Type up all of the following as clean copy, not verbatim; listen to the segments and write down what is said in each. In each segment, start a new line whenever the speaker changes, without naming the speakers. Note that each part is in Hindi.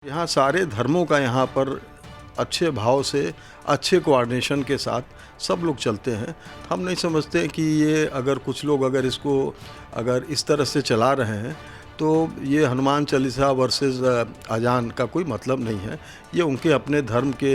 यहाँ सारे धर्मों का यहाँ पर अच्छे भाव से, अच्छे कोऑर्डिनेशन के साथ सब लोग चलते हैं। हम नहीं समझते कि ये अगर कुछ लोग इसको इस तरह से चला रहे हैं तो ये हनुमान चालीसा वर्सेस अजान का कोई मतलब नहीं है। ये उनके अपने धर्म के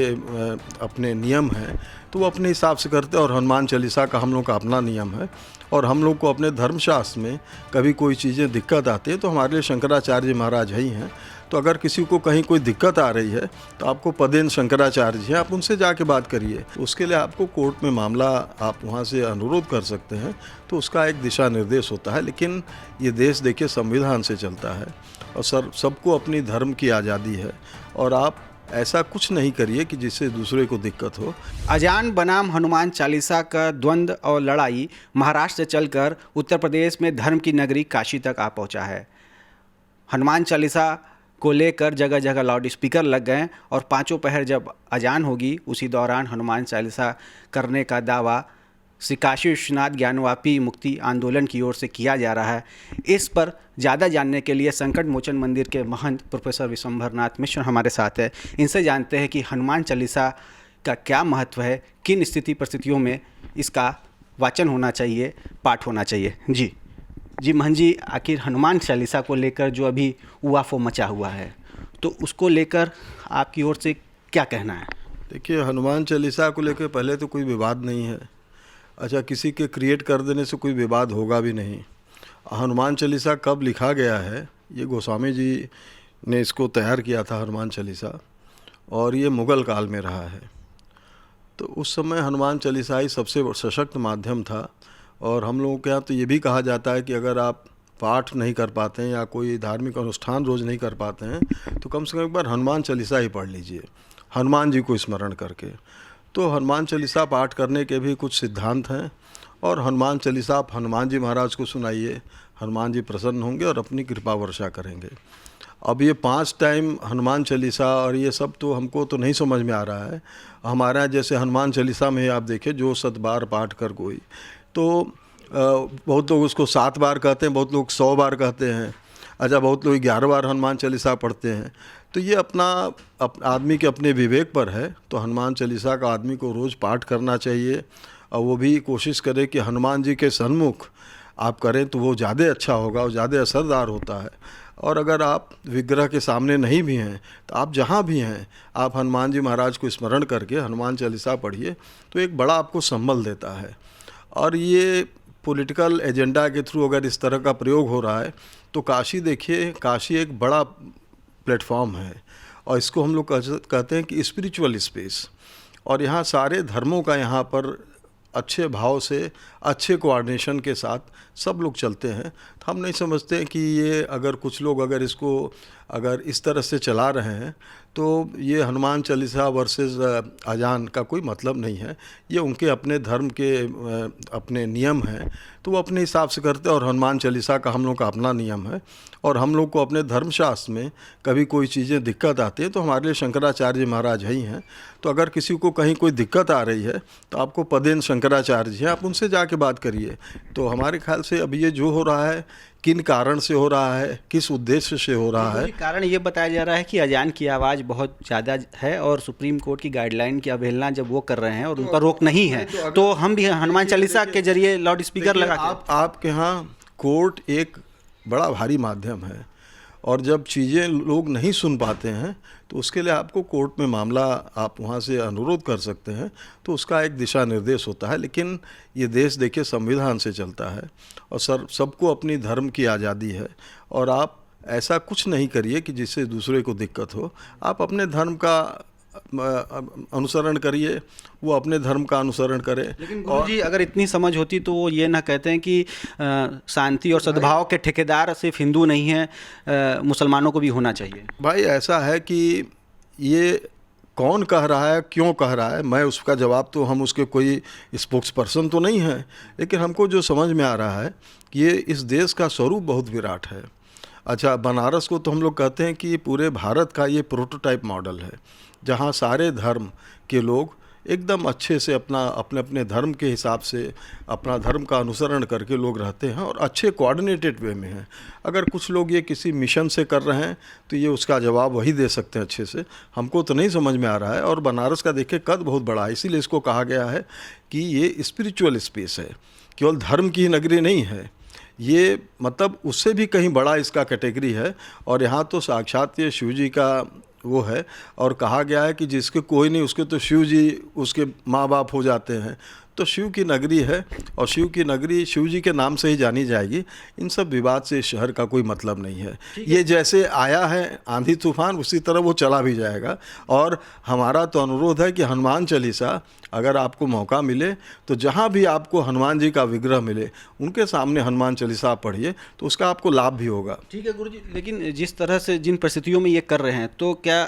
अपने नियम हैं, तो वो अपने हिसाब से करते हैं। और हनुमान चालीसा का हम लोग का अपना नियम है। और हम लोग को अपने धर्मशास्त्र में कभी कोई चीज़ें दिक्कत आती है तो हमारे लिए शंकराचार्य महाराज ही हैं। तो अगर किसी को कहीं कोई दिक्कत आ रही है तो आपको पदेन शंकराचार्य जी हैं, आप उनसे जाके बात करिए। उसके लिए आपको कोर्ट में मामला आप वहाँ से अनुरोध कर सकते हैं, तो उसका एक दिशा निर्देश होता है। लेकिन ये देश देखिए संविधान से चलता है और सबको अपनी धर्म की आज़ादी है। और आप ऐसा कुछ नहीं करिए कि जिससे दूसरे को दिक्कत हो।
अजान बनाम हनुमान चालीसा का द्वंद्व और लड़ाई महाराष्ट्र से चलकर उत्तर प्रदेश में धर्म की नगरी काशी तक आ पहुंचा है। हनुमान चालीसा को लेकर जगह जगह लाउड स्पीकर लग गए और पाँचों पहर जब अजान होगी उसी दौरान हनुमान चालीसा करने का दावा श्री काशी विश्वनाथ ज्ञानवापी मुक्ति आंदोलन की ओर से किया जा रहा है। इस पर ज़्यादा जानने के लिए संकट मोचन मंदिर के महंत प्रोफेसर विश्वंभरनाथ मिश्र हमारे साथ है। इनसे जानते हैं कि हनुमान चालीसा का क्या महत्व है, किन परिस्थितियों में इसका वाचन होना चाहिए, पाठ होना चाहिए। जी महंत जी, आखिर हनुमान चालीसा को लेकर जो अभी उवाफो मचा हुआ है तो उसको लेकर आपकी ओर से क्या कहना है?
देखिए, हनुमान चालीसा को लेकर पहले तो कोई विवाद नहीं है। अच्छा, किसी के क्रिएट कर देने से कोई विवाद होगा भी नहीं। हनुमान चालीसा कब लिखा गया है, ये गोस्वामी जी ने इसको तैयार किया था हनुमान चालीसा, और ये मुग़ल काल में रहा है। तो उस समय हनुमान चालीसा ही सबसे सशक्त माध्यम था। और हम लोगों के यहाँ तो ये भी कहा जाता है कि अगर आप पाठ नहीं कर पाते हैं या कोई धार्मिक अनुष्ठान रोज़ नहीं कर पाते हैं तो कम से कम एक बार हनुमान चालीसा ही पढ़ लीजिए, हनुमान जी को स्मरण करके। तो हनुमान चालीसा पाठ करने के भी कुछ सिद्धांत हैं। और हनुमान चालीसा आप हनुमान जी महाराज को सुनाइए, हनुमान जी प्रसन्न होंगे और अपनी कृपा वर्षा करेंगे। अब ये 5 टाइम हनुमान चालीसा और ये सब तो हमको तो नहीं समझ में आ रहा है। हमारे यहाँ जैसे हनुमान चालीसा में आप देखें, जो 7 बार पाठ कर कोई, तो बहुत लोग उसको 7 बार कहते हैं, बहुत लोग 100 बार कहते हैं। अच्छा, बहुत लोग 11 बार हनुमान चालीसा पढ़ते हैं। तो ये आदमी के अपने विवेक पर है। तो हनुमान चालीसा का आदमी को रोज़ पाठ करना चाहिए। और वो भी कोशिश करे कि हनुमान जी के सन्मुख आप करें तो वो ज़्यादा अच्छा होगा और ज़्यादा असरदार होता है। और अगर आप विग्रह के सामने नहीं भी हैं तो आप जहाँ भी हैं आप हनुमान जी महाराज को स्मरण करके हनुमान चालीसा पढ़िए, तो एक बड़ा आपको संबल देता है। और ये पॉलिटिकल एजेंडा के थ्रू अगर इस तरह का प्रयोग हो रहा है तो काशी देखिए, काशी एक बड़ा प्लेटफॉर्म है और इसको हम लोग कहते हैं कि स्पिरिचुअल स्पेस। और यहाँ सारे धर्मों का यहाँ पर अच्छे भाव से, अच्छे कोऑर्डिनेशन के साथ सब लोग चलते हैं। तो हम नहीं समझते कि ये अगर कुछ लोग इसको इस तरह से चला रहे हैं तो ये हनुमान चालीसा वर्सेस अजान का कोई मतलब नहीं है। ये उनके अपने धर्म के अपने नियम हैं, तो वो अपने हिसाब से करते हैं। और हनुमान चालीसा का हम लोग का अपना नियम है। और हम लोग को अपने धर्मशास्त्र में कभी कोई चीज़ें दिक्कत आती है तो हमारे लिए शंकराचार्य महाराज ही हैं। तो अगर किसी को कहीं कोई दिक्कत आ रही है तो आपको पदेन शंकराचार्य जी हैं, आप उनसे जाके बात करिए। तो हमारे ख्याल से अभी ये जो हो रहा है, किन कारण से हो रहा है, किस उद्देश्य से हो रहा है।
कारण ये बताया जा रहा है कि अजान की आवाज़ बहुत ज़्यादा है और सुप्रीम कोर्ट की गाइडलाइन की अवहेलना जब वो कर रहे हैं और उन पर रोक नहीं है तो हम भी हनुमान चालीसा के जरिए लाउड स्पीकर लगा
आपके यहाँ कोर्ट एक बड़ा भारी माध्यम है। और जब चीज़ें लोग नहीं सुन पाते हैं तो उसके लिए आपको कोर्ट में मामला आप वहाँ से अनुरोध कर सकते हैं। तो उसका एक दिशा निर्देश होता है। लेकिन ये देश देखिए संविधान से चलता है और सबको अपनी धर्म की आज़ादी है। और आप ऐसा कुछ नहीं करिए कि जिससे दूसरे को दिक्कत हो। आप अपने धर्म का अनुसरण करिए, वो अपने धर्म का अनुसरण करे।
लेकिन गुरुजी, अगर इतनी समझ होती तो वो ये ना कहते हैं कि शांति और सद्भाव के ठेकेदार सिर्फ हिंदू नहीं हैं, मुसलमानों को भी होना चाहिए।
भाई, ऐसा है कि ये कौन कह रहा है, क्यों कह रहा है, मैं उसका जवाब तो हम उसके कोई स्पोक्स पर्सन तो नहीं है। लेकिन हमको जो समझ में आ रहा है कि ये इस देश का स्वरूप बहुत विराट है। अच्छा, बनारस को तो हम लोग कहते हैं कि पूरे भारत का ये प्रोटोटाइप मॉडल है, जहाँ सारे धर्म के लोग एकदम अच्छे से अपना अपने अपने धर्म के हिसाब से अपना धर्म का अनुसरण करके लोग रहते हैं और अच्छे कोऑर्डिनेटेड वे में हैं। अगर कुछ लोग ये किसी मिशन से कर रहे हैं तो ये उसका जवाब वही दे सकते हैं अच्छे से, हमको तो नहीं समझ में आ रहा है। और बनारस का देखिए कद बहुत बड़ा है, इसीलिए इसको कहा गया है कि ये स्पिरिचुअल स्पेस है, केवल धर्म की नगरी नहीं है ये, मतलब उससे भी कहीं बड़ा इसका कैटेगरी है। और यहाँ तो साक्षात ये शिव जी का वो है, और कहा गया है कि जिसके कोई नहीं उसके तो शिव जी उसके माँ बाप हो जाते हैं। तो शिव की नगरी है और शिव की नगरी शिव जी के नाम से ही जानी जाएगी। इन सब विवाद से इस शहर का कोई मतलब नहीं है। ये जैसे आया है आंधी तूफान उसी तरह वो चला भी जाएगा। और हमारा तो अनुरोध है कि हनुमान चालीसा अगर आपको मौका मिले तो जहाँ भी आपको हनुमान जी का विग्रह मिले उनके सामने हनुमान चालीसा पढ़िए तो उसका आपको लाभ भी होगा।
ठीक है गुरुजी, लेकिन जिस तरह से जिन परिस्थितियों में ये कर रहे हैं तो क्या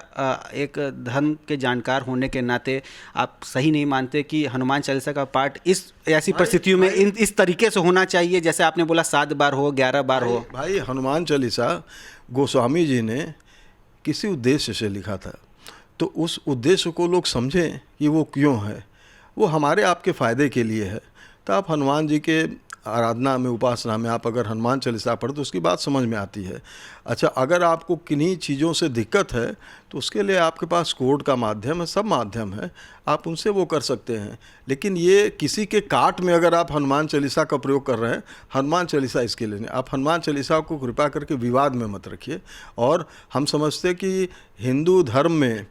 एक धर्म के जानकार होने के नाते आप सही नहीं मानते कि हनुमान चालीसा का पाठ इस ऐसी परिस्थितियों में इस तरीके से होना चाहिए जैसे आपने बोला 7 बार हो 11 बार हो?
भाई हनुमान चालीसा गोस्वामी जी ने किसी उद्देश्य से लिखा था, तो उस उद्देश्य को लोग समझें कि वो क्यों है, वो हमारे आपके फ़ायदे के लिए है। तो आप हनुमान जी के आराधना में उपासना में आप अगर हनुमान चालीसा पढ़ो तो उसकी बात समझ में आती है। अच्छा, अगर आपको किन्हीं चीज़ों से दिक्कत है तो उसके लिए आपके पास कोर्ट का माध्यम है, सब माध्यम है, आप उनसे वो कर सकते हैं। लेकिन ये किसी के काट में अगर आप हनुमान चालीसा का प्रयोग कर रहे हैं, हनुमान चालीसा इसके लिए नहीं। आप हनुमान चालीसा को कृपा करके विवाद में मत रखिए। और हम समझते कि हिंदू धर्म में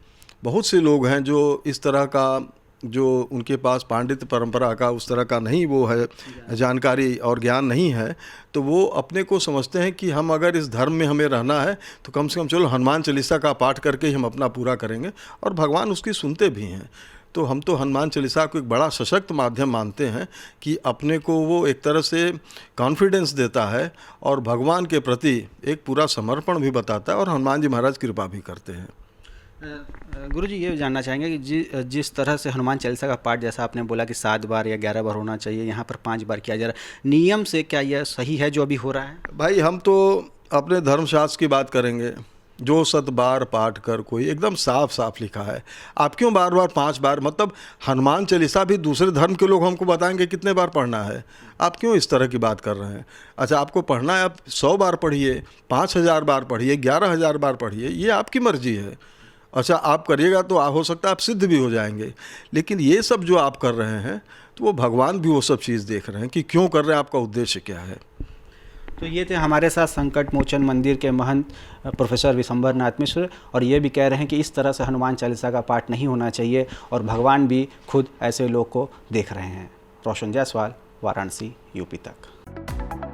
बहुत से लोग हैं जो इस तरह का, जो उनके पास पांडित्य परंपरा का उस तरह का नहीं वो है जानकारी और ज्ञान नहीं है, तो वो अपने को समझते हैं कि हम अगर इस धर्म में हमें रहना है तो कम से कम चलो हनुमान चालीसा का पाठ करके ही हम अपना पूरा करेंगे, और भगवान उसकी सुनते भी हैं। तो हम तो हनुमान चालीसा को एक बड़ा सशक्त माध्यम मानते हैं कि अपने को वो एक तरह से कॉन्फिडेंस देता है और भगवान के प्रति एक पूरा समर्पण भी बताता है, और हनुमान जी महाराज कृपा भी करते हैं।
गुरुजी, ये जानना चाहेंगे कि जिस तरह से हनुमान चालीसा का पाठ, जैसा आपने बोला कि 7 बार या 11 बार होना चाहिए, यहाँ पर 5 बार किया जा रहा है, नियम से क्या यह सही है जो अभी हो रहा है?
भाई हम तो अपने धर्मशास्त्र की बात करेंगे, जो 7 बार पाठ कर कोई, एकदम साफ साफ लिखा है। आप क्यों बार बार 5 बार, मतलब हनुमान चालीसा भी दूसरे धर्म के लोग हमको बताएंगे कितने बार पढ़ना है, आप क्यों इस तरह की बात कर रहे हैं? अच्छा, आपको पढ़ना है आप 100 बार पढ़िए, 5000 बार पढ़िए, 11000 बार पढ़िए, ये आपकी मर्जी है। अच्छा, आप करिएगा तो हो सकता है आप सिद्ध भी हो जाएंगे। लेकिन ये सब जो आप कर रहे हैं तो वो भगवान भी वो सब चीज़ देख रहे हैं कि क्यों कर रहे हैं, आपका उद्देश्य क्या है।
तो ये थे हमारे साथ संकट मोचन मंदिर के महंत प्रोफेसर विशंबर नाथ मिश्र, और ये भी कह रहे हैं कि इस तरह से हनुमान चालीसा का पाठ नहीं होना चाहिए, और भगवान भी खुद ऐसे लोग को देख रहे हैं। रोशन जायसवाल, वाराणसी, यूपी तक।